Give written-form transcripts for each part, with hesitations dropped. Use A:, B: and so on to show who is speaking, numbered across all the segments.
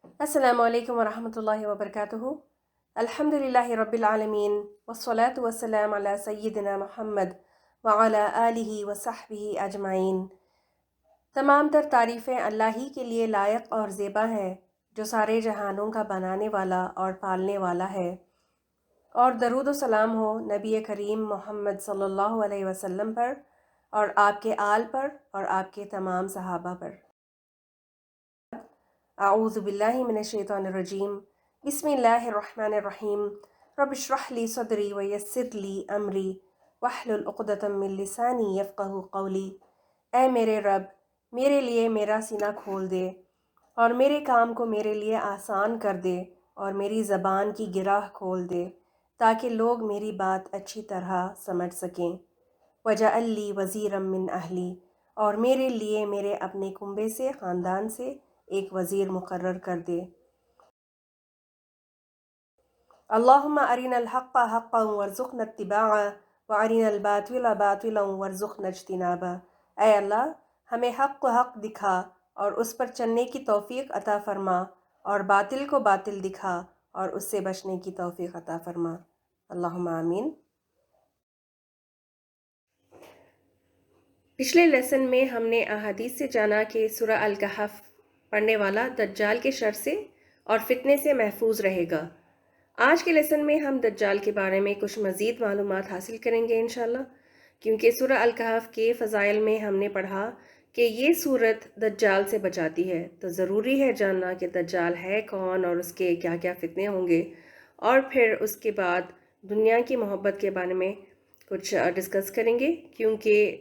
A: السلام علیکم ورحمۃ اللہ وبرکاتہ۔ الحمد للہ رب العالمین والصلاة والسلام علی سیدنا محمد وعلی آلہ وصحبہ اجمعین۔ تمام تر تعریفیں اللہ ہی کے لیے لائق اور زیبا ہیں جو سارے جہانوں کا بنانے والا اور پالنے والا ہے، اور درود و سلام ہو نبی کریم محمد صلی اللہ علیہ وسلم پر اور آپ کے آل پر اور آپ کے تمام صحابہ پر۔ اعوذ باللہ من الشیطان الرجیم، بسم اللہ الرحمن الرحیم۔ رب اشرح لی صدری ویسر لی امری واحلل عقدۃ من لسانی یفقہوا قولی۔ اے میرے رب، میرے لیے میرا سینہ کھول دے اور میرے کام کو میرے لیے آسان کر دے اور میری زبان کی گرہ کھول دے تاکہ لوگ میری بات اچھی طرح سمجھ سکیں۔ وجعل لی وزیرا من اہلی، اور میرے لیے میرے اپنے کنبے سے، خاندان سے ایک وزیر مقرر کر دے۔ اللہم ارنا الحق حقا وارزقنا اتباعہ وارنا الباطل باطلا وارزقنا اجتنابہ۔ اے اللہ، ہمیں حق کو حق دکھا اور اس پر چلنے کی توفیق عطا فرما، اور باطل کو باطل دکھا اور اس سے بچنے کی توفیق عطا فرما۔ اللہم آمین۔ پچھلے لیسن میں ہم نے احادیث سے جانا کہ سورہ الکہف پڑھنے والا دجال کے شر سے اور فتنے سے محفوظ رہے گا۔ آج کے لیسن میں ہم دجال کے بارے میں کچھ مزید معلومات حاصل کریں گے انشاءاللہ، کیونکہ سورہ الکہف کے فضائل میں ہم نے پڑھا کہ یہ سورت دجال سے بچاتی ہے، تو ضروری ہے جاننا کہ دجال ہے کون اور اس کے کیا کیا فتنے ہوں گے، اور پھر اس کے بعد دنیا کی محبت کے بارے میں کچھ ڈسکس کریں گے، کیونکہ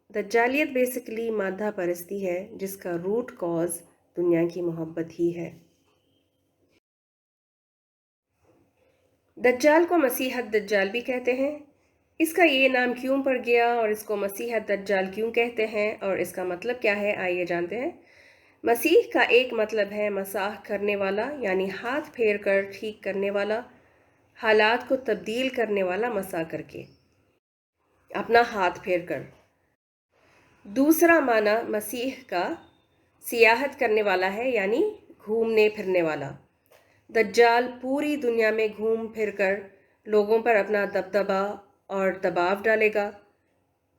A: دجالیت بیسیکلی مادہ پرستی ہے جس کا روٹ کاز دنیا کی محبت ہی ہے۔ دجال کو مسیحت دجال بھی کہتے ہیں۔ اس کا یہ نام کیوں پڑ گیا اور اس کو مسیحت دجال کیوں کہتے ہیں اور اس کا مطلب کیا ہے، آئیے جانتے ہیں۔ مسیح کا ایک مطلب ہے مساح کرنے والا، یعنی ہاتھ پھیر کر ٹھیک کرنے والا، حالات کو تبدیل کرنے والا مساح کر کے، اپنا ہاتھ پھیر کر۔ دوسرا معنی مسیح کا سیاحت کرنے والا ہے، یعنی گھومنے پھرنے والا۔ دجال پوری دنیا میں گھوم پھر کر لوگوں پر اپنا دبدبہ اور دباؤ ڈالے گا۔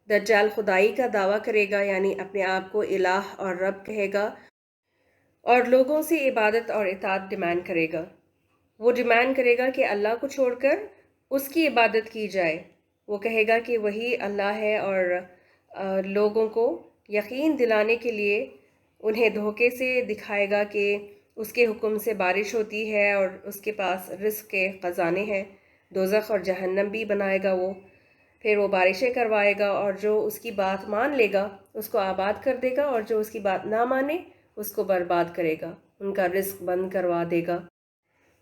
A: دجال خدائی کا دعویٰ کرے گا، یعنی اپنے آپ کو الہ اور رب کہے گا، اور لوگوں سے عبادت اور اطاعت ڈیمانڈ کرے گا۔ وہ ڈیمانڈ کرے گا کہ اللہ کو چھوڑ کر اس کی عبادت کی جائے۔ وہ کہے گا کہ وہی اللہ ہے، اور لوگوں کو یقین دلانے کے لیے انہیں دھوکے سے دکھائے گا کہ اس کے حکم سے بارش ہوتی ہے اور اس کے پاس رزق کے خزانے ہیں۔ دوزخ اور جہنم بھی بنائے گا وہ، پھر وہ بارشیں کروائے گا، اور جو اس کی بات مان لے گا اس کو آباد کر دے گا، اور جو اس کی بات نہ مانے اس کو برباد کرے گا، ان کا رزق بند کروا دے گا۔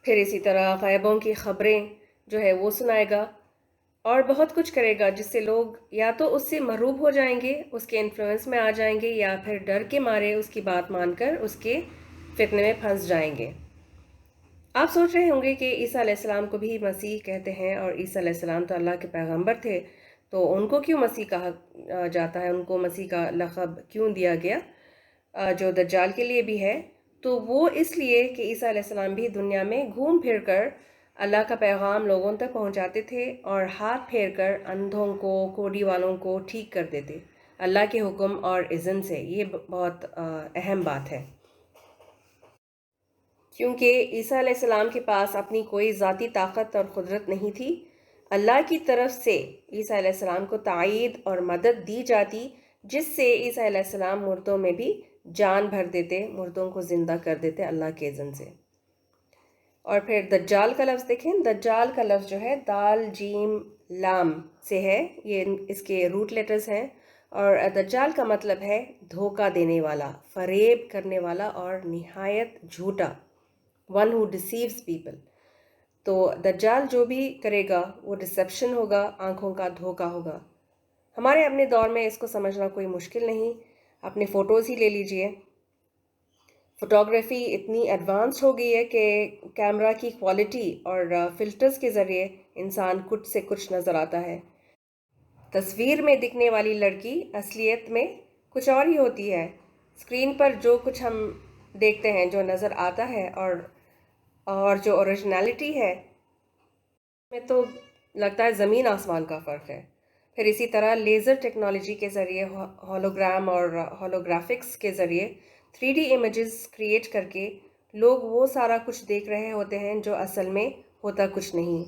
A: پھر اسی طرح غیبوں کی خبریں جو ہے وہ سنائے گا، اور بہت کچھ کرے گا جس سے لوگ یا تو اس سے مرعوب ہو جائیں گے، اس کے انفلوئنس میں آ جائیں گے، یا پھر ڈر کے مارے اس کی بات مان کر اس کے فتنے میں پھنس جائیں گے۔ آپ سوچ رہے ہوں گے کہ عیسیٰ علیہ السلام کو بھی مسیح کہتے ہیں، اور عیسیٰ علیہ السلام تو اللہ کے پیغمبر تھے، تو ان کو کیوں مسیح کہا جاتا ہے، ان کو مسیح کا لقب کیوں دیا گیا جو دجال کے لیے بھی ہے؟ تو وہ اس لیے کہ عیسیٰ علیہ السلام بھی دنیا میں گھوم پھر کر اللہ کا پیغام لوگوں تک پہنچاتے تھے، اور ہاتھ پھیر کر اندھوں کو، کوڑی والوں کو ٹھیک کر دیتے اللہ کے حکم اور اذن سے۔ یہ بہت اہم بات ہے، کیونکہ عیسیٰ علیہ السلام کے پاس اپنی کوئی ذاتی طاقت اور قدرت نہیں تھی۔ اللہ کی طرف سے عیسیٰ علیہ السلام کو تائید اور مدد دی جاتی، جس سے عیسیٰ علیہ السلام مردوں میں بھی جان بھر دیتے، مردوں کو زندہ کر دیتے اللہ کے اذن سے۔ اور پھر دجال کا لفظ دیکھیں، دجال کا لفظ جو ہے دال جیم لام سے ہے، یہ اس کے روٹ لیٹرز ہیں، اور دجال کا مطلب ہے دھوکہ دینے والا، فریب کرنے والا اور نہایت جھوٹا، ون ہو ڈسیوز پیپل۔ تو دجال جو بھی کرے گا وہ ڈسیپشن ہوگا، آنکھوں کا دھوکہ ہوگا۔ ہمارے اپنے دور میں اس کو سمجھنا کوئی مشکل نہیں، اپنے فوٹوز ہی لے لیجئے۔ فوٹوگرافی اتنی ایڈوانس ہو گئی ہے کہ کیمرہ کی کوالٹی اور فلٹرز کے ذریعے انسان کچھ سے کچھ نظر آتا ہے۔ تصویر میں دکھنے والی لڑکی اصلیت میں کچھ اور ہی ہوتی ہے۔ اسکرین پر جو کچھ ہم دیکھتے ہیں، جو نظر آتا ہے، اور جو اوریجنلٹی ہے میں تو لگتا ہے زمین آسمان کا فرق ہے۔ پھر اسی طرح لیزر ٹیکنالوجی کے ذریعے، ہولوگرام اور ہولوگرافکس کے ذریعے 3D امیجز کریٹ کر کے لوگ وہ سارا کچھ دیکھ رہے ہوتے ہیں جو اصل میں ہوتا کچھ نہیں۔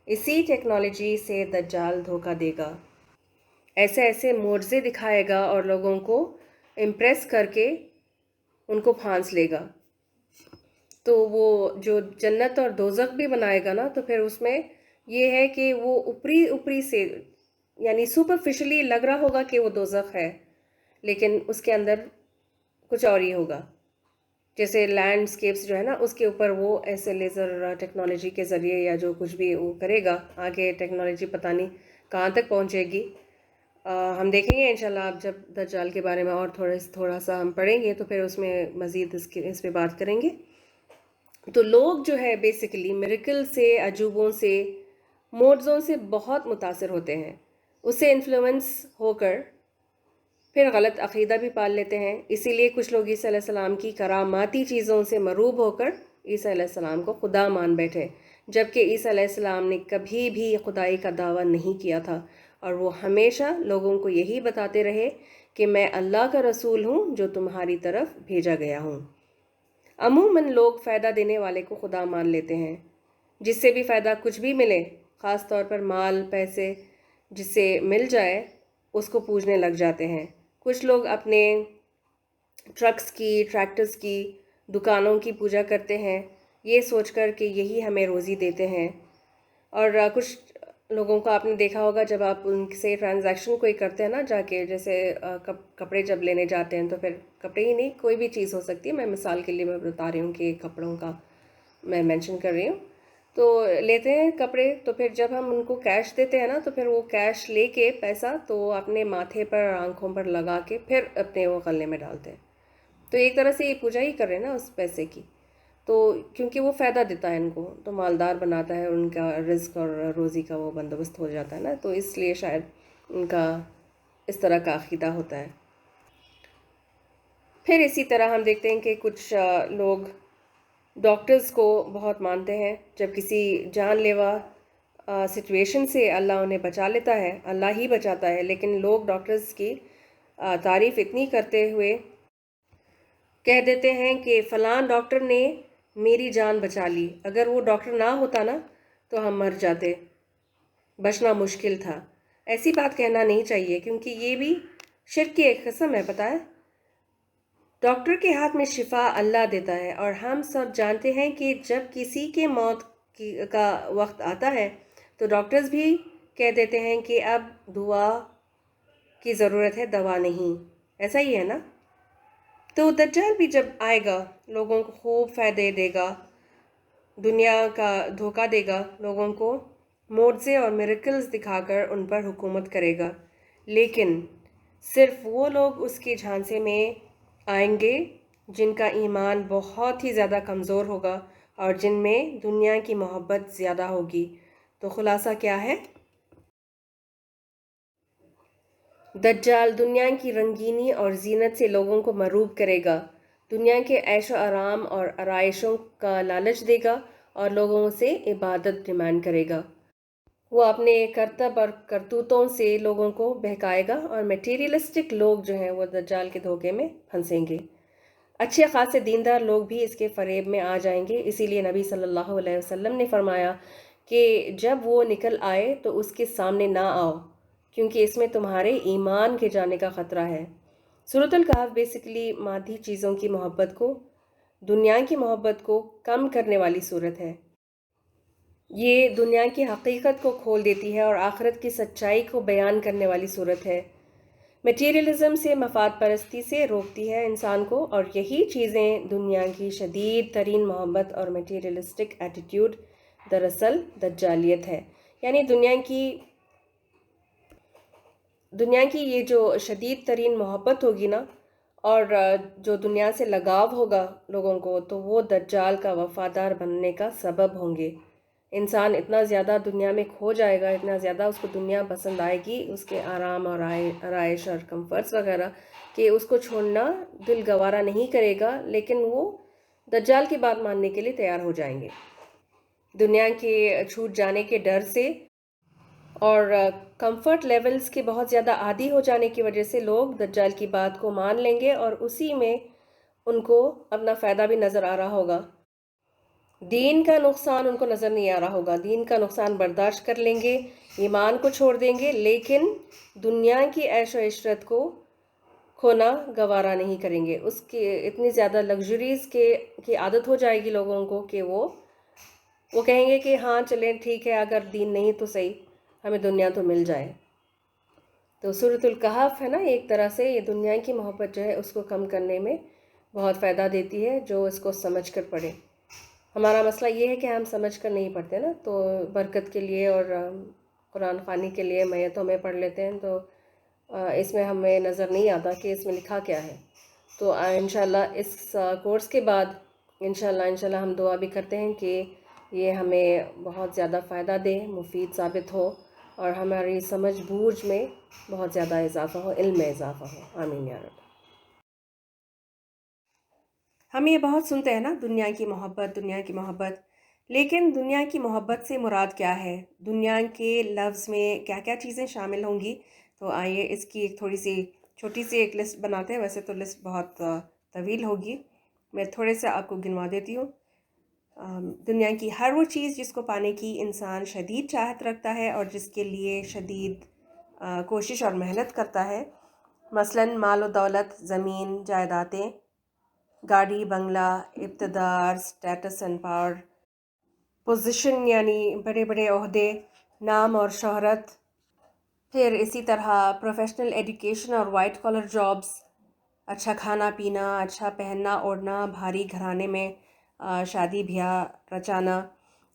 A: اسی ٹیکنالوجی سے دجال دھوکہ دے گا، ایسے ایسے معجزے دکھائے گا اور لوگوں کو امپریس کر کے ان کو پھانس لے گا۔ تو وہ جو جنت اور دوزخ بھی بنائے گا نا، تو پھر اس میں یہ ہے کہ وہ اوپری سے، یعنی سپرفیشلی لگ رہا ہوگا کہ وہ دوزخ ہے، لیکن اس کے اندر کچھ اور ہی ہوگا۔ جیسے لینڈسکیپس جو ہے نا، اس کے اوپر وہ ایسے لیزر ٹیکنالوجی کے ذریعے یا جو کچھ بھی وہ کرے گا، آگے ٹیکنالوجی پتہ نہیں کہاں تک پہنچے گی۔ ہم دیکھیں گے انشاءاللہ، اب جب دجال کے بارے میں اور تھوڑا سا ہم پڑھیں گے تو پھر اس میں مزید اس پہ بات کریں گے۔ تو لوگ جو ہے بیسیکلی میریکل سے، عجوبوں سے، معجزوں سے بہت متاثر ہوتے ہیں، اس سے انفلوئنس ہو کر پھر غلط عقیدہ بھی پال لیتے ہیں۔ اسی لیے کچھ لوگ عیسیٰ علیہ السلام کی کراماتی چیزوں سے مرعوب ہو کر عیسیٰ علیہ السلام کو خدا مان بیٹھے، جبکہ عیسیٰ علیہ السلام نے کبھی بھی خدائی کا دعویٰ نہیں کیا تھا، اور وہ ہمیشہ لوگوں کو یہی بتاتے رہے کہ میں اللہ کا رسول ہوں جو تمہاری طرف بھیجا گیا ہوں۔ عموماً لوگ فائدہ دینے والے کو خدا مان لیتے ہیں، جس سے بھی فائدہ کچھ بھی ملے، خاص طور پر مال، پیسے جس سے مل جائے، اس کو پوجنے لگ جاتے ہیں۔ کچھ لوگ اپنے ٹرکس کی، ٹریکٹرز کی، دکانوں کی پوجا کرتے ہیں، یہ سوچ کر کہ یہی ہمیں روزی دیتے ہیں۔ اور کچھ لوگوں کو آپ نے دیکھا ہوگا، جب آپ ان سے ٹرانزیکشن کوئی کرتے ہیں نا، جا کے جیسے کپڑے جب لینے جاتے ہیں، تو پھر کپڑے ہی نہیں، کوئی بھی چیز ہو سکتی ہے، میں مثال کے لیے میں بتا رہی ہوں کہ کپڑوں کا میں مینشن کر رہی ہوں، تو لیتے ہیں کپڑے، تو پھر جب ہم ان کو کیش دیتے ہیں نا، تو پھر وہ کیش لے کے پیسہ تو اپنے ماتھے پر، آنکھوں پر لگا کے پھر اپنے وہ غلے میں ڈالتے ہیں، تو ایک طرح سے یہ پوجا ہی کر رہے ہیں نا اس پیسے کی، تو کیونکہ وہ فائدہ دیتا ہے ان کو، تو مالدار بناتا ہے، ان کا رزق اور روزی کا وہ بندوبست ہو جاتا ہے نا، تو اس لیے شاید ان کا اس طرح کا عقیدہ ہوتا ہے۔ پھر اسی طرح ہم دیکھتے ہیں کہ کچھ لوگ ڈاکٹرز کو بہت مانتے ہیں، جب کسی جان لیوا سچویشن سے اللہ انہیں بچا لیتا ہے، اللہ ہی بچاتا ہے، لیکن لوگ ڈاکٹرز کی تعریف اتنی کرتے ہوئے کہہ دیتے ہیں کہ فلاں ڈاکٹر نے میری جان بچا لی، اگر وہ ڈاکٹر نہ ہوتا نا تو ہم مر جاتے، بچنا مشکل تھا۔ ایسی بات کہنا نہیں چاہیے، کیونکہ یہ بھی شرک کی ایک قسم ہے، پتہ ہے۔ ڈاکٹر کے ہاتھ میں شفا اللہ دیتا ہے، اور ہم سب جانتے ہیں کہ جب کسی کے موت کا وقت آتا ہے تو ڈاکٹرز بھی کہہ دیتے ہیں کہ اب دعا کی ضرورت ہے، دوا نہیں، ایسا ہی ہے نا۔ تو دجال بھی جب آئے گا، لوگوں کو خوب فائدے دے گا، دنیا کا دھوکہ دے گا، لوگوں کو معجزے اور میریکلز دکھا کر ان پر حکومت کرے گا، لیکن صرف وہ لوگ اس کے جھانسے میں آئیں گے جن کا ایمان بہت ہی زیادہ کمزور ہوگا اور جن میں دنیا کی محبت زیادہ ہوگی۔ تو خلاصہ کیا ہے؟ دجال دنیا کی رنگینی اور زینت سے لوگوں کو مرعوب کرے گا، دنیا کے عیش و آرام اور آرائشوں کا لالچ دے گا اور لوگوں سے عبادت ڈیمانڈ کرے گا۔ وہ اپنے کرتب اور کرتوتوں سے لوگوں کو بہکائے گا، اور میٹیریلسٹک لوگ جو ہیں وہ دجال کے دھوکے میں پھنسیں گے۔ اچھے خاصے دیندار لوگ بھی اس کے فریب میں آ جائیں گے، اسی لیے نبی صلی اللہ علیہ وسلم نے فرمایا کہ جب وہ نکل آئے تو اس کے سامنے نہ آؤ، کیونکہ اس میں تمہارے ایمان کے جانے کا خطرہ ہے۔ سورۃ الکہف بیسیکلی مادی چیزوں کی محبت کو، دنیا کی محبت کو کم کرنے والی صورت ہے۔ یہ دنیا کی حقیقت کو کھول دیتی ہے اور آخرت کی سچائی کو بیان کرنے والی صورت ہے۔ میٹیریلزم سے، مفاد پرستی سے روکتی ہے انسان کو، اور یہی چیزیں دنیا کی شدید ترین محبت اور میٹیریلسٹک ایٹیٹیوڈ دراصل دجالیت ہے۔ یعنی دنیا کی یہ جو شدید ترین محبت ہوگی نا، اور جو دنیا سے لگاؤ ہوگا لوگوں کو، تو وہ دجال کا وفادار بننے کا سبب ہوں گے۔ انسان اتنا زیادہ دنیا میں کھو جائے گا، اتنا زیادہ اس کو دنیا پسند آئے گی، اس کے آرام اور آرائش اور کمفرٹس وغیرہ، کہ اس کو چھوڑنا دل گوارا نہیں کرے گا، لیکن وہ دجال کی بات ماننے کے لیے تیار ہو جائیں گے دنیا کے چھوٹ جانے کے ڈر سے، اور کمفرٹ لیولز کے بہت زیادہ عادی ہو جانے کی وجہ سے لوگ دجال کی بات کو مان لیں گے، اور اسی میں ان کو اپنا فائدہ بھی نظر آ رہا ہوگا، دین کا نقصان ان کو نظر نہیں آ رہا ہوگا، دین کا نقصان برداشت کر لیں گے، ایمان کو چھوڑ دیں گے، لیکن دنیا کی عیش و عشرت کو کھونا گوارا نہیں کریں گے۔ اس کی اتنی زیادہ لگژریز کی عادت ہو جائے گی لوگوں کو کہ وہ کہیں گے کہ ہاں چلیں ٹھیک ہے، اگر دین نہیں تو صحیح، ہمیں دنیا تو مل جائے۔ تو سورۃ الکہف ہے نا، ایک طرح سے یہ دنیا کی محبت جو ہے اس کو کم کرنے میں بہت فائدہ دیتی ہے، جو اس کو سمجھ کر پڑھے۔ ہمارا مسئلہ یہ ہے کہ ہم سمجھ کر نہیں پڑھتے نا، تو برکت کے لیے اور قرآن خوانی کے لیے میتوں میں پڑھ لیتے ہیں، تو اس میں ہمیں نظر نہیں آتا کہ اس میں لکھا کیا ہے۔ تو انشاءاللہ اس کورس کے بعد انشاءاللہ ہم دعا بھی کرتے ہیں کہ یہ ہمیں بہت زیادہ فائدہ دے، مفید ثابت ہو، اور ہماری سمجھ بوجھ میں بہت زیادہ اضافہ ہو، علم میں اضافہ ہو، آمین یا رب۔ ہم یہ بہت سنتے ہیں نا، دنیا کی محبت، دنیا کی محبت، لیکن دنیا کی محبت سے مراد کیا ہے؟ دنیا کے لفظ میں کیا کیا چیزیں شامل ہوں گی؟ تو آئیے اس کی ایک تھوڑی سی چھوٹی سی ایک لسٹ بناتے ہیں، ویسے تو لسٹ بہت طویل ہوگی، میں تھوڑے سے آپ کو گنوا دیتی ہوں۔ دنیا کی ہر وہ چیز جس کو پانے کی انسان شدید چاہت رکھتا ہے اور جس کے لیے شدید کوشش اور محنت کرتا ہے، مثلاً مال و دولت، زمین، جائیدادیں، گاڑی، بنگلہ، اقتدار، سٹیٹس اینڈ پاور، پوزیشن یعنی بڑے بڑے عہدے، نام اور شہرت، پھر اسی طرح پروفیشنل ایجوکیشن اور وائٹ کالر جابز، اچھا کھانا پینا، اچھا پہننا اوڑھنا، بھاری گھرانے میں شادی بیاہ رچانا،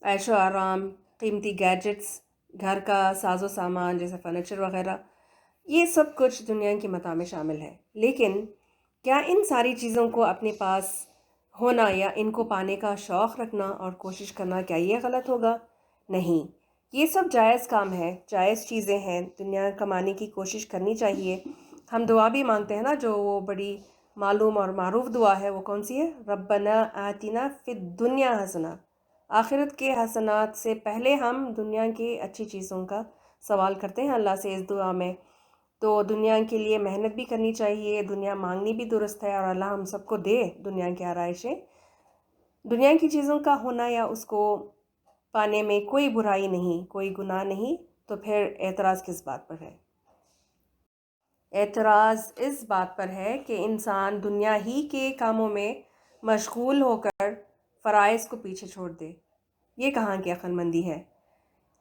A: عیش و آرام، قیمتی گیجٹس، گھر کا ساز و سامان جیسے فرنیچر وغیرہ، یہ سب کچھ دنیا کی متاع میں شامل ہے۔ لیکن کیا ان ساری چیزوں کو اپنے پاس ہونا یا ان کو پانے کا شوق رکھنا اور کوشش کرنا، کیا یہ غلط ہوگا؟ نہیں، یہ سب جائز کام ہے، جائز چیزیں ہیں، دنیا کمانے کی کوشش کرنی چاہیے۔ ہم دعا بھی مانگتے ہیں نا، جو وہ بڑی معلوم اور معروف دعا ہے، وہ کون سی ہے؟ ربنا آتنا فی الدنیا حسنہ۔ آخرت کے حسنات سے پہلے ہم دنیا کی اچھی چیزوں کا سوال کرتے ہیں اللہ سے اس دعا میں۔ تو دنیا کے لیے محنت بھی کرنی چاہیے، دنیا مانگنی بھی درست ہے، اور اللہ ہم سب کو دے دنیا کی آرائشیں۔ دنیا کی چیزوں کا ہونا یا اس کو پانے میں کوئی برائی نہیں، کوئی گناہ نہیں، تو پھر اعتراض کس بات پر ہے؟ اعتراض اس بات پر ہے کہ انسان دنیا ہی کے کاموں میں مشغول ہو کر فرائض کو پیچھے چھوڑ دے۔ یہ کہاں کی عقل مندی ہے؟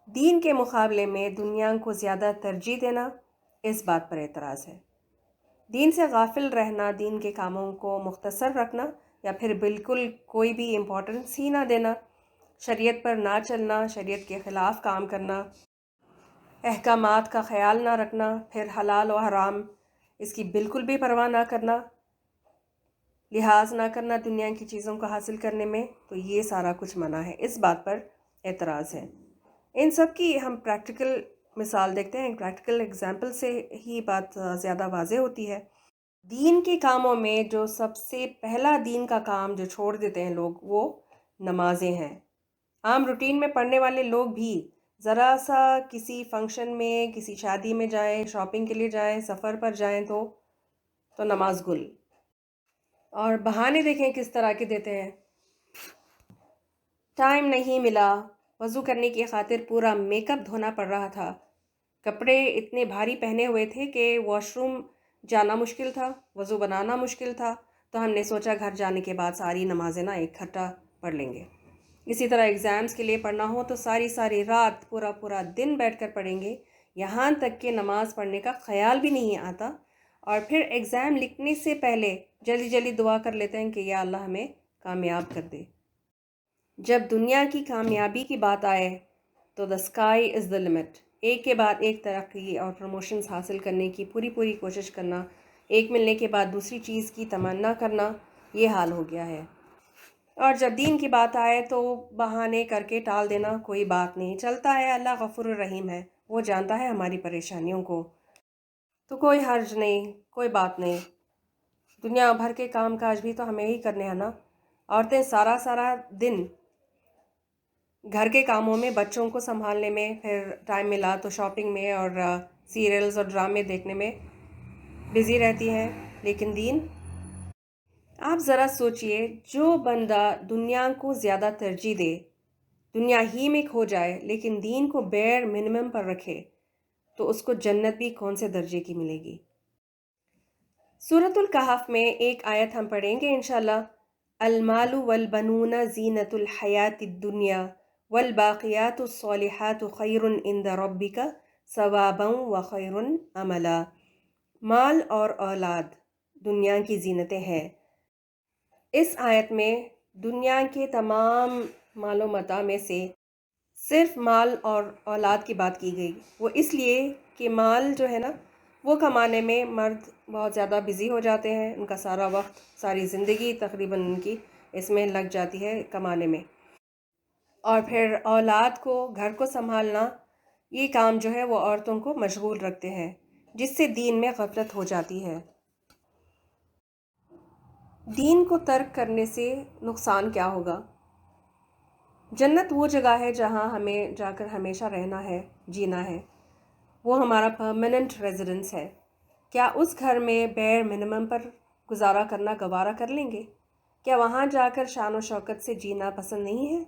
A: دین کے مقابلے میں دنیا کو زیادہ ترجیح دینا، اس بات پر اعتراض ہے۔ دین سے غافل رہنا، دین کے کاموں کو مختصر رکھنا، یا پھر بالکل کوئی بھی امپورٹنس ہی نہ دینا، شریعت پر نہ چلنا، شریعت کے خلاف کام کرنا، احکامات کا خیال نہ رکھنا، پھر حلال و حرام اس کی بالکل بھی پرواہ نہ کرنا، لحاظ نہ کرنا دنیا کی چیزوں کو حاصل کرنے میں، تو یہ سارا کچھ منع ہے، اس بات پر اعتراض ہے۔ ان سب کی ہم پریکٹیکل مثال دیکھتے ہیں، پریکٹیکل اگزامپل سے ہی بات زیادہ واضح ہوتی ہے۔ دین کے کاموں میں جو سب سے پہلا دین کا کام جو چھوڑ دیتے ہیں لوگ، وہ نمازیں ہیں۔ عام روٹین میں پڑھنے والے لوگ بھی ذرا سا کسی فنکشن میں، کسی شادی میں جائیں، شاپنگ کے لیے جائیں، سفر پر جائیں تو نماز گل، اور بہانے دیکھیں کس طرح کے دیتے ہیں۔ ٹائم نہیں ملا، وضو کرنے کی خاطر پورا میک اپ دھونا پڑ رہا تھا، کپڑے اتنے بھاری پہنے ہوئے تھے کہ واش روم جانا مشکل تھا، وضو بنانا مشکل تھا، تو ہم نے سوچا گھر جانے کے بعد ساری نمازیں نا اکٹھا پڑھ لیں گے۔ اسی طرح ایگزامز کے لیے پڑھنا ہو تو ساری رات پورا دن بیٹھ کر پڑھیں گے، یہاں تک کہ نماز پڑھنے کا خیال بھی نہیں آتا، اور پھر ایگزام لکھنے سے پہلے جلدی دعا کر لیتے ہیں کہ یا اللہ ہمیں کامیاب کر دے۔ جب دنیا کی کامیابی کی بات آئے تو the sky is the limit، ایک کے بعد ایک ترقی اور پروموشنز حاصل کرنے کی پوری کوشش کرنا، ایک ملنے کے بعد دوسری چیز کی تمنا کرنا، یہ حال ہو گیا ہے۔ اور جب دین کی بات آئے تو بہانے کر کے ٹال دینا کوئی بات نہیں، چلتا ہے، اللہ غفور الرحیم ہے، وہ جانتا ہے ہماری پریشانیوں کو، تو کوئی حرج نہیں، کوئی بات نہیں۔ دنیا بھر کے کام کاج بھی تو ہمیں ہی کرنے ہیں نا۔ عورتیں سارا سارا دن گھر کے کاموں میں، بچوں کو سنبھالنے میں، پھر ٹائم ملا تو شاپنگ میں اور سیریلز اور ڈرامے دیکھنے میں بزی رہتی ہیں، لیکن دین، آپ ذرا سوچئے، جو بندہ دنیا کو زیادہ ترجیح دے، دنیا ہی میں کھو جائے، لیکن دین کو بیر منیمم پر رکھے، تو اس کو جنت بھی کون سے درجے کی ملے گی؟ سورۃ الکہف میں ایک آیت ہم پڑھیں گے انشاءاللہ، المال والبنون زینۃ الحیات الدنیا والباقیات الصالحات خیر عند ربک ثوابا وخیر عملا۔ مال اور اولاد دنیا کی زینتیں ہیں۔ اس آیت میں دنیا کے تمام مال و متاع میں سے صرف مال اور اولاد کی بات کی گئی، وہ اس لیے کہ مال جو ہے نا، وہ کمانے میں مرد بہت زیادہ بزی ہو جاتے ہیں، ان کا سارا وقت، ساری زندگی تقریباً ان کی اس میں لگ جاتی ہے کمانے میں، اور پھر اولاد کو، گھر کو سنبھالنا، یہ کام جو ہے وہ عورتوں کو مشغول رکھتے ہیں، جس سے دین میں غفلت ہو جاتی ہے۔ دین کو ترک کرنے سے نقصان کیا ہوگا؟ جنت وہ جگہ ہے جہاں ہمیں جا کر ہمیشہ رہنا ہے، جینا ہے، وہ ہمارا پرماننٹ ریزیڈنس ہے۔ کیا اس گھر میں بیر منیمم پر گزارا کرنا گوارا کر لیں گے؟ کیا وہاں جا کر شان و شوکت سے جینا پسند نہیں ہے؟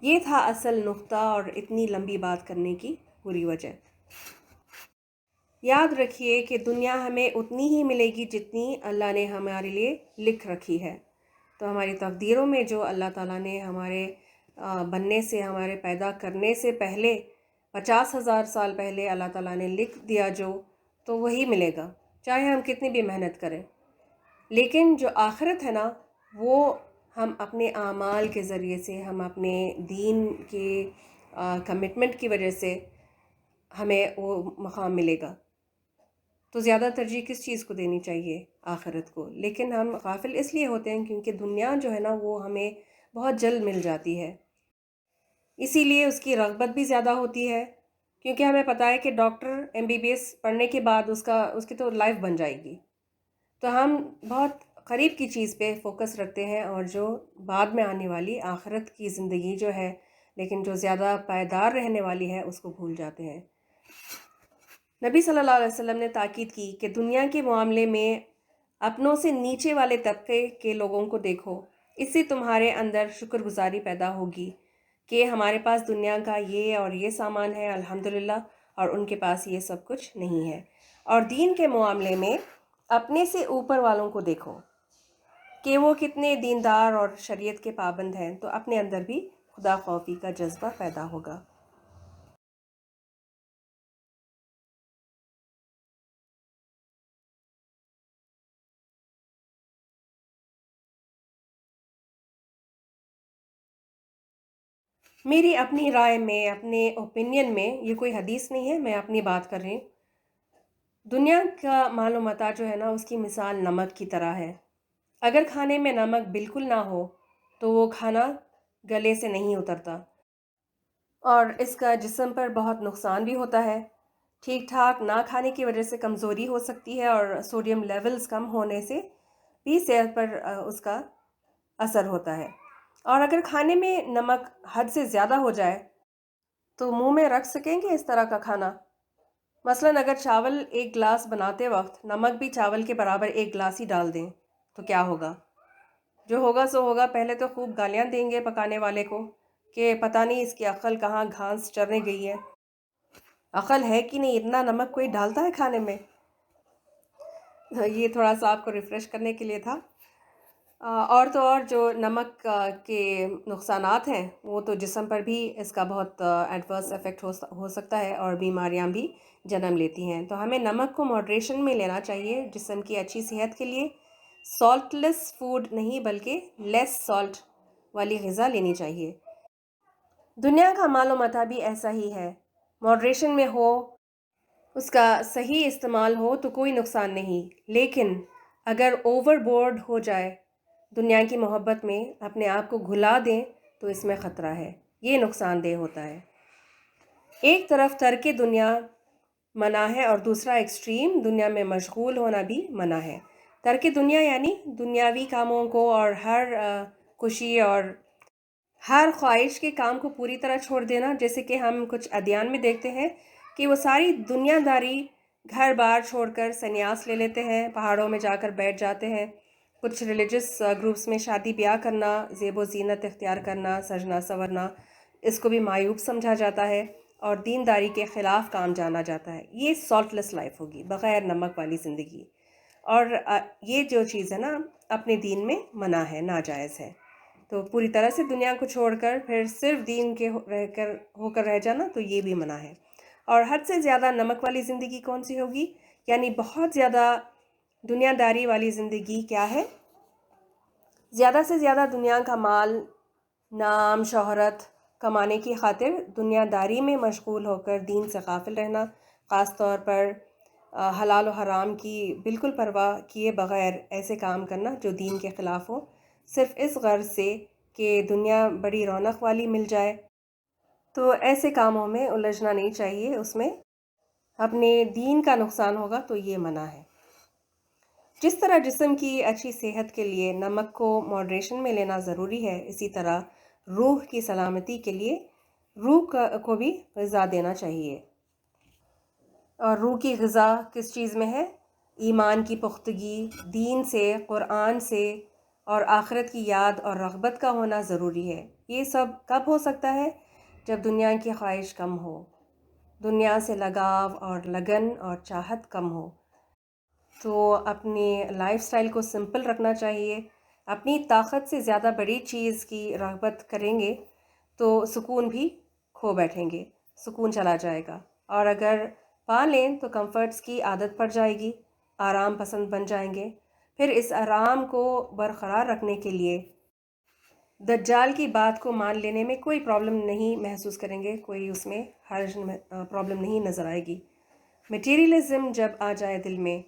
A: یہ تھا اصل نقطہ اور اتنی لمبی بات کرنے کی پوری وجہ۔ یاد رکھیے کہ دنیا ہمیں اتنی ہی ملے گی جتنی اللہ نے ہمارے لیے لکھ رکھی ہے، تو ہماری تقدیروں میں جو اللہ تعالیٰ نے ہمارے بننے سے، ہمارے پیدا کرنے سے پہلے 50,000 سال پہلے اللہ تعالیٰ نے لکھ دیا جو، تو وہی ملے گا، چاہے ہم کتنی بھی محنت کریں۔ لیکن جو آخرت ہے نا، وہ ہم اپنے اعمال کے ذریعے سے، ہم اپنے دین کے کمٹمنٹ کی وجہ سے ہمیں وہ مقام ملے گا۔ تو زیادہ ترجیح کس چیز کو دینی چاہیے؟ آخرت کو۔ لیکن ہم غافل اس لیے ہوتے ہیں کیونکہ دنیا جو ہے نا وہ ہمیں بہت جلد مل جاتی ہے، اسی لیے اس کی رغبت بھی زیادہ ہوتی ہے، کیونکہ ہمیں پتہ ہے کہ ڈاکٹر MBBS پڑھنے کے بعد اس کی تو لائف بن جائے گی، تو ہم بہت قریب کی چیز پہ فوکس رکھتے ہیں، اور جو بعد میں آنے والی آخرت کی زندگی جو ہے، لیکن جو زیادہ پائیدار رہنے والی ہے، اس کو بھول جاتے ہیں۔ نبی صلی اللہ علیہ وسلم نے تاکید کی کہ دنیا کے معاملے میں اپنوں سے نیچے والے طبقے کے لوگوں کو دیکھو، اس سے تمہارے اندر شکر گزاری پیدا ہوگی کہ ہمارے پاس دنیا کا یہ اور یہ سامان ہے الحمدللہ، اور ان کے پاس یہ سب کچھ نہیں ہے۔ اور دین کے معاملے میں اپنے سے اوپر والوں کو دیکھو کہ وہ کتنے دیندار اور شریعت کے پابند ہیں، تو اپنے اندر بھی خدا خوفی کا جذبہ پیدا ہوگا۔ میری اپنی رائے میں، اپنے اوپینین میں، یہ کوئی حدیث نہیں ہے، میں اپنی بات کر رہی ہوں، دنیا کا مال و متاع جو ہے نا، اس کی مثال نمک کی طرح ہے۔ اگر کھانے میں نمک بالکل نہ ہو تو وہ کھانا گلے سے نہیں اترتا، اور اس کا جسم پر بہت نقصان بھی ہوتا ہے۔ ٹھیک ٹھاک نہ کھانے کی وجہ سے کمزوری ہو سکتی ہے، اور سوڈیم لیولز کم ہونے سے بھی صحت پر اس کا اثر ہوتا ہے۔ اور اگر کھانے میں نمک حد سے زیادہ ہو جائے تو منہ میں رکھ سکیں گے اس طرح کا کھانا؟ مثلاً اگر چاول ایک گلاس بناتے وقت نمک بھی چاول کے برابر ایک گلاس ہی ڈال دیں تو کیا ہوگا؟ جو ہوگا سو ہوگا۔ پہلے تو خوب گالیاں دیں گے پکانے والے کو کہ پتہ نہیں اس کی عقل کہاں گھاس چرنے گئی ہے، عقل ہے کہ نہیں، اتنا نمک کوئی ڈالتا ہے کھانے میں؟ یہ تھوڑا سا آپ کو ریفریش کرنے کے لیے تھا۔ اور تو اور جو نمک کے نقصانات ہیں، وہ تو جسم پر بھی اس کا بہت ایڈورس افیکٹ ہو سکتا ہے، اور بیماریاں بھی جنم لیتی ہیں۔ تو ہمیں نمک کو ماڈریشن میں لینا چاہیے، جسم کی اچھی صحت کے لیے سالٹ لیس فوڈ نہیں بلکہ لیس سالٹ والی غذا لینی چاہیے۔ دنیا کا مال و متاع بھی ایسا ہی ہے، ماڈریشن میں ہو، اس کا صحیح استعمال ہو تو کوئی نقصان نہیں، لیکن اگر اوور بورڈ ہو جائے، دنیا کی محبت میں اپنے آپ کو گھلا دیں تو اس میں خطرہ ہے، یہ نقصان دہ ہوتا ہے۔ ایک طرف ترک دنیا منع ہے اور دوسرا ایکسٹریم دنیا میں مشغول ہونا بھی منع ہے۔ ترک دنیا یعنی دنیاوی کاموں کو اور ہر خوشی اور ہر خواہش کے کام کو پوری طرح چھوڑ دینا، جیسے کہ ہم کچھ ادیان میں دیکھتے ہیں کہ وہ ساری دنیا داری گھر بار چھوڑ کر سنیاس لے لیتے ہیں، پہاڑوں میں جا کر بیٹھ جاتے ہیں۔ کچھ ریلیجس گروپس میں شادی بیاہ کرنا، زیب و زینت اختیار کرنا، سجنا سورنا، اس کو بھی معیوب سمجھا جاتا ہے اور دینداری کے خلاف کام جانا جاتا ہے۔ یہ سالٹ لیس لائف ہوگی، بغیر نمک والی زندگی، اور یہ جو چیز ہے نا اپنے دین میں منع ہے، ناجائز ہے۔ تو پوری طرح سے دنیا کو چھوڑ کر پھر صرف دین کے ہو کر رہ جانا، تو یہ بھی منع ہے۔ اور حد سے زیادہ نمک والی زندگی کون سی ہوگی؟ یعنی بہت زیادہ دنیا داری والی زندگی کیا ہے؟ زیادہ سے زیادہ دنیا کا مال، نام، شہرت کمانے کی خاطر دنیا داری میں مشغول ہو کر دین سے غافل رہنا، خاص طور پر حلال و حرام کی بالکل پرواہ کیے بغیر ایسے کام کرنا جو دین کے خلاف ہو، صرف اس غرض سے کہ دنیا بڑی رونق والی مل جائے۔ تو ایسے کاموں میں الجھنا نہیں چاہیے، اس میں اپنے دین کا نقصان ہوگا، تو یہ منع ہے۔ جس طرح جسم کی اچھی صحت کے لیے نمک کو ماڈریشن میں لینا ضروری ہے، اسی طرح روح کی سلامتی کے لیے روح کو بھی غذا دینا چاہیے۔ اور روح کی غذا کس چیز میں ہے؟ ایمان کی پختگی، دین سے، قرآن سے اور آخرت کی یاد اور رغبت کا ہونا ضروری ہے۔ یہ سب کب ہو سکتا ہے؟ جب دنیا کی خواہش کم ہو، دنیا سے لگاؤ اور لگن اور چاہت کم ہو۔ تو اپنی لائف سٹائل کو سمپل رکھنا چاہیے۔ اپنی طاقت سے زیادہ بڑی چیز کی رغبت کریں گے تو سکون بھی کھو بیٹھیں گے، سکون چلا جائے گا، اور اگر پا لیں تو کمفرٹس کی عادت پڑ جائے گی، آرام پسند بن جائیں گے۔ پھر اس آرام کو برقرار رکھنے کے لیے دجال کی بات کو مان لینے میں کوئی پرابلم نہیں محسوس کریں گے، کوئی اس میں حرج پرابلم نہیں نظر آئے گی۔ میٹیریلزم جب آ جائے دل میں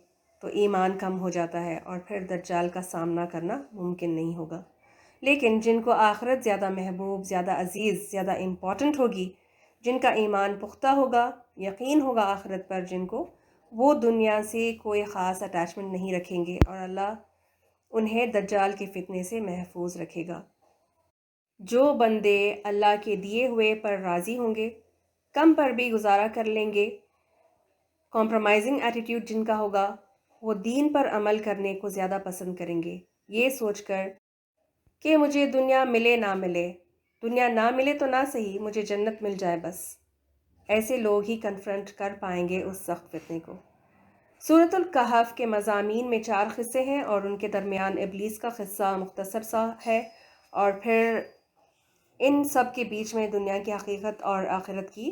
A: تو ایمان کم ہو جاتا ہے اور پھر دجال کا سامنا کرنا ممکن نہیں ہوگا۔ لیکن جن کو آخرت زیادہ محبوب، زیادہ عزیز، زیادہ امپورٹنٹ ہوگی، جن کا ایمان پختہ ہوگا، یقین ہوگا آخرت پر جن کو، وہ دنیا سے کوئی خاص اٹیچمنٹ نہیں رکھیں گے اور اللہ انہیں دجال کے فتنے سے محفوظ رکھے گا۔ جو بندے اللہ کے دیے ہوئے پر راضی ہوں گے، کم پر بھی گزارا کر لیں گے، کمپرومائزنگ ایٹیٹیوڈ جن کا ہوگا، وہ دین پر عمل کرنے کو زیادہ پسند کریں گے، یہ سوچ کر کہ مجھے دنیا ملے نہ ملے، دنیا نہ ملے تو نہ صحیح، مجھے جنت مل جائے بس۔ ایسے لوگ ہی کنفرنٹ کر پائیں گے اس سخت فتنے کو۔ سورۃ الکہف کے مضامین میں 4 قصے ہیں اور ان کے درمیان ابلیس کا قصہ مختصر سا ہے، اور پھر ان سب کے بیچ میں دنیا کی حقیقت اور آخرت کی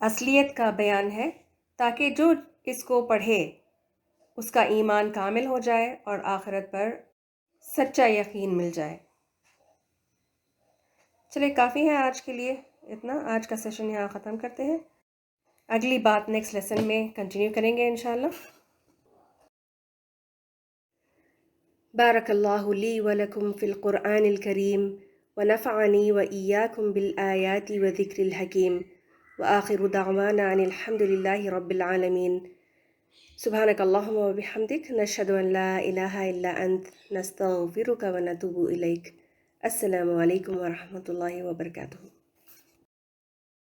A: اصلیت کا بیان ہے، تاکہ جو اس کو پڑھے اس کا ایمان کامل ہو جائے اور آخرت پر سچا یقین مل جائے۔ چلے کافی ہے آج کے لیے اتنا، آج کا سیشن یہاں ختم کرتے ہیں، اگلی بات نیکسٹ لیسن میں کنٹینیو کریں گے انشاءاللہ۔ بارک اللہ لی ولکم فی القرآن الکریم ونفعنی وإیاکم بالآیات وذکر الحکیم، وآخر دعوانا ان الحمد للہ رب العالمین۔ سبحانک اللہم وبحمدک، نشہد ان لا الہ الا انت، نستغفرک ونتوب الیک۔ السلام علیکم ورحمۃ اللہ وبرکاتہ۔